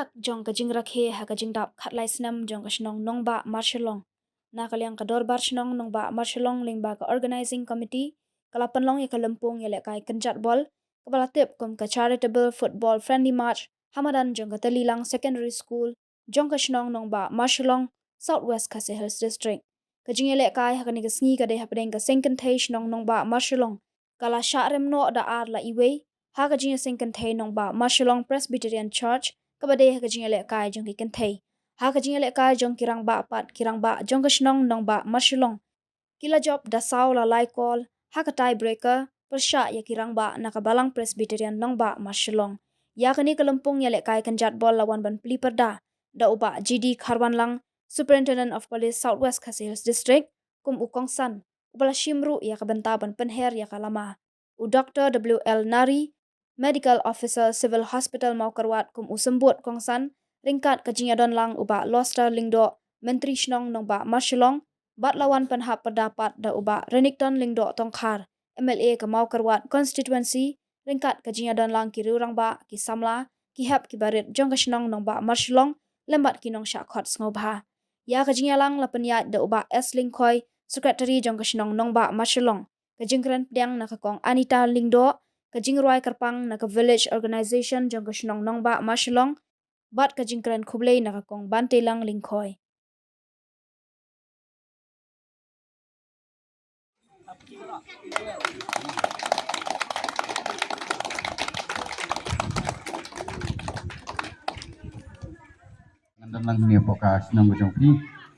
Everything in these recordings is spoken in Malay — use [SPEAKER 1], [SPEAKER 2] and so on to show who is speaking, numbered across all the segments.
[SPEAKER 1] Dak jong ka jing rakhe ha ka jing dap khat lai Snem jong ka Shnong Nongbah-Marshilong. Na kalyang ka dorbar Shnong Nongbah-Marshilong lingba ka organizing committee kalapan long ya ka Jingïalehkai Kynjatbol kabalatip kum ka charitable football friendly match Hamadan jong ka Talilang Secondary School jong ka Shnong Nongbah-Marshilong Southwest Khasi Hills District. Ka Jingïalehkai ha ka ni ka sngi ka de ha padeng ka sengkantay Shnong Nongbah-Marshilong kala syarem no da ar la iwe ha ka jing sengkantay Nongbah-Marshilong Presbyterian Church kabade ha ka Jingïalehkai jong ki kantay ha ka Jingïalehkai jong kirang ba pat kirang ba jong ka Shnong Nongbah-Marshilong kila job da saw la lai call ha ka tiebreaker persya ya kirang ba nakabalang Presbyterian Nongbah-Marshilong ya kani kalampung Jingïalehkai Kynjatbol lawan ban peliperda da uba GD Kharwan Lang Superintendent of Police Southwest Khasi Hills District kum ukong san ubala shimru ya ka bentaban penher ya kalama u Dr. WL Nari Medical Officer Civil Hospital Mawphor kum usembut kongsan ringkat ka Jingïadon lang uba Loster Lingdo Menteri Shnong Nongbah-Marshilong bat lawan penhap pendapat da uba Renikton Lingdo Tongkhar MLA ke Mawphor constituency ringkat ka Jingïadon lang ki riurang ba ki samla ki hap ki barit jong ka Shnong Nongbah-Marshilong lembat ki nong syakot ngobha ya ka Jingïalang la penyat da uba S Lingkhoi secretary jong ka Shnong Nongbah-Marshilong ka jingkran pedang na ka kong Anita Lingdo ka jingruai karpang na ka village organization jong ka Shnong Nongbah-Marshilong bat ka jingkran khublei na ka kong Bantelang Lingkhoi.
[SPEAKER 2] Nandang lang ni podcast ng Bajong Pi,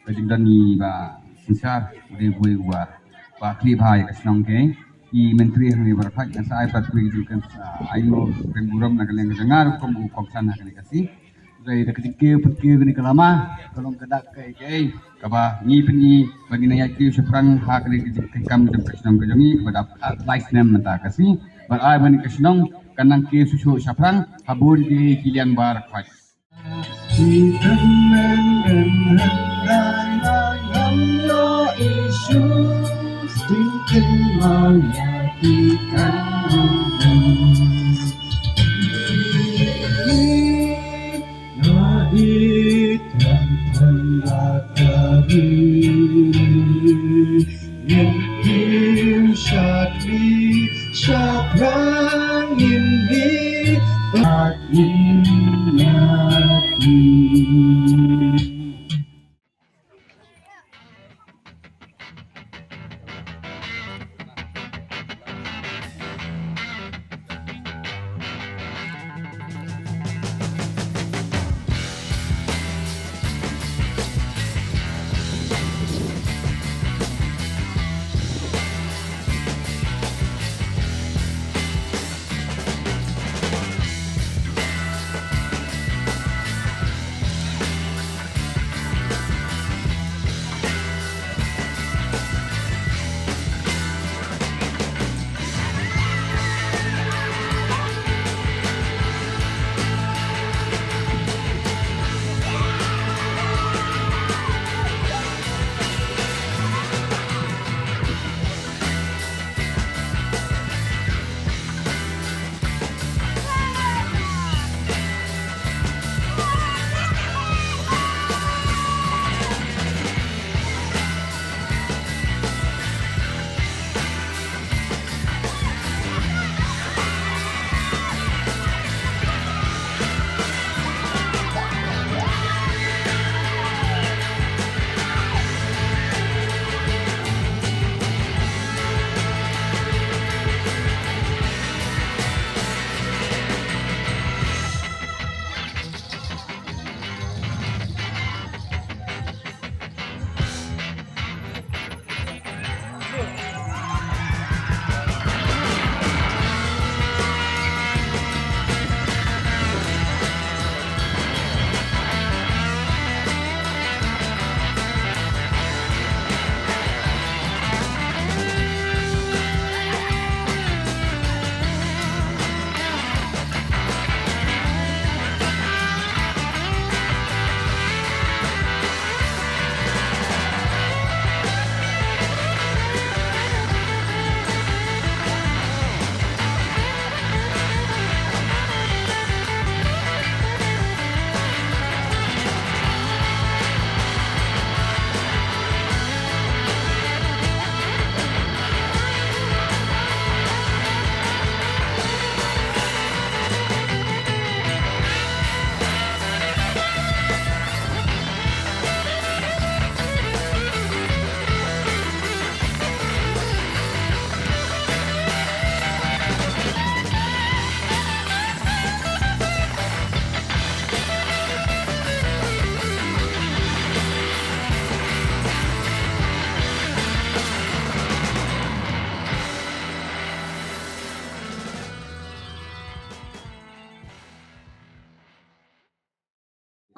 [SPEAKER 2] Bajong Dani ba sinsar, udah gue gua, ba klip hai kasnong ke, I menteri hari berfak, yang saya patui juga ayo pemburam nak kalian dengar, kamu komsan nak kalian kasih, dari dekat ke ni kelama, kalau kedak ke, kaba ni peni bagi naya ke seperang hak kalian kam jam kasnong kejongi, kepada live Snem mentah kasih, berai bani kasnong, kanang ke susu seperang, habur di kilian berfak.
[SPEAKER 3] Chỉ thân em lại ngắm lo isu tình kinh mau nhà thì cánh nó ít thân là kari nhân kim sát đi sát rang in đi sát in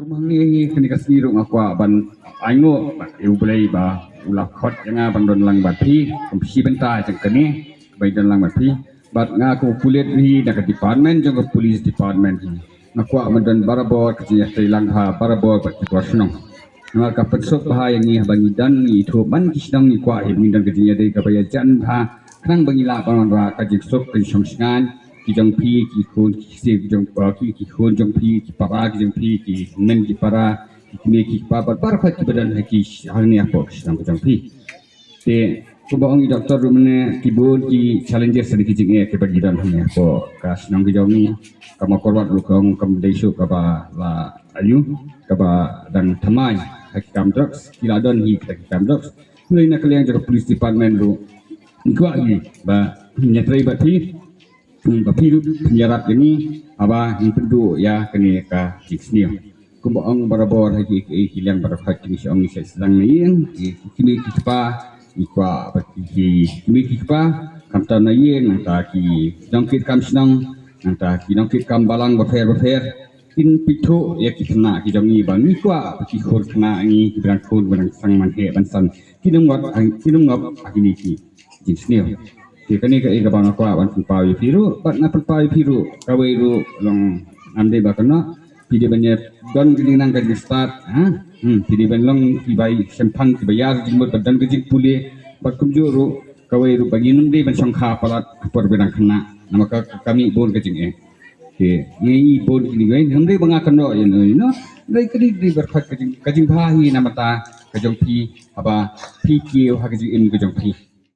[SPEAKER 2] kumang ni kini kasih rumah kuah ban aingo eu boleh ba ulah khot yang ban don lang bat pi komisi bentar jeng kene bai don lang bat pi bat ngaku kulit ni dak department jeng police department nak kuah mandon barabor kerja Sri Lanka barabor bat Shnong ngaka pensok bahaya ni bangi dan ni thu ban kisnong ni kuah ni dan kerja dari kabaya jan ha krang bangi la ban ra kajik sok ki songsngan ki jong pi ki khun ki se ki jong pa ki khun jong pi ki para ki jong pi ki men ki para ki me ki pa par khat ki badan ki hal ni apa sedang jong pi te ko ba ong doktor rumne ki bon ki challenges sedikit jing ke bagi dan ni apa ka senang ki jong ni kama korwat lu kong kam desu ka ba la ayu ka ba dan thamai hakam drugs kila don hi hakam drugs ni nak liang jong police department lu ni ko ni ba nyatrai ba pi Bapiru penjarat ini apa yang penduk ya kini ka jiksniu. Kumbaong barabor haji hilang barafat kini seong ni sedang ni kini kita ikwa bagi kini kita kamta na yen ta ki dongkit kam senang ta ki dongkit kam balang bafer kin pitu ya ki kena ki jongi bang ikwa bagi khur kena ni berang khur berang sang manhe bansan kinum ngap agini ki jiksniu. Kini ke ika bang aku awan pawi piru, pat na pawi piru, kawai ru long ande bakana, pidi banyak don gini nang kaji start, pidi banyak long tibai sempang tibayar jimut badan kaji pulih, pat kumjuru kawai ru bagi nungde ban songkha palat per benang kena, nama kami bon kaji ni bon kini gay, nungde bangakan do ya no, dari kini di berkat kaji bahi nama ta kajong pi apa pi kiu hakaji in kajong pi.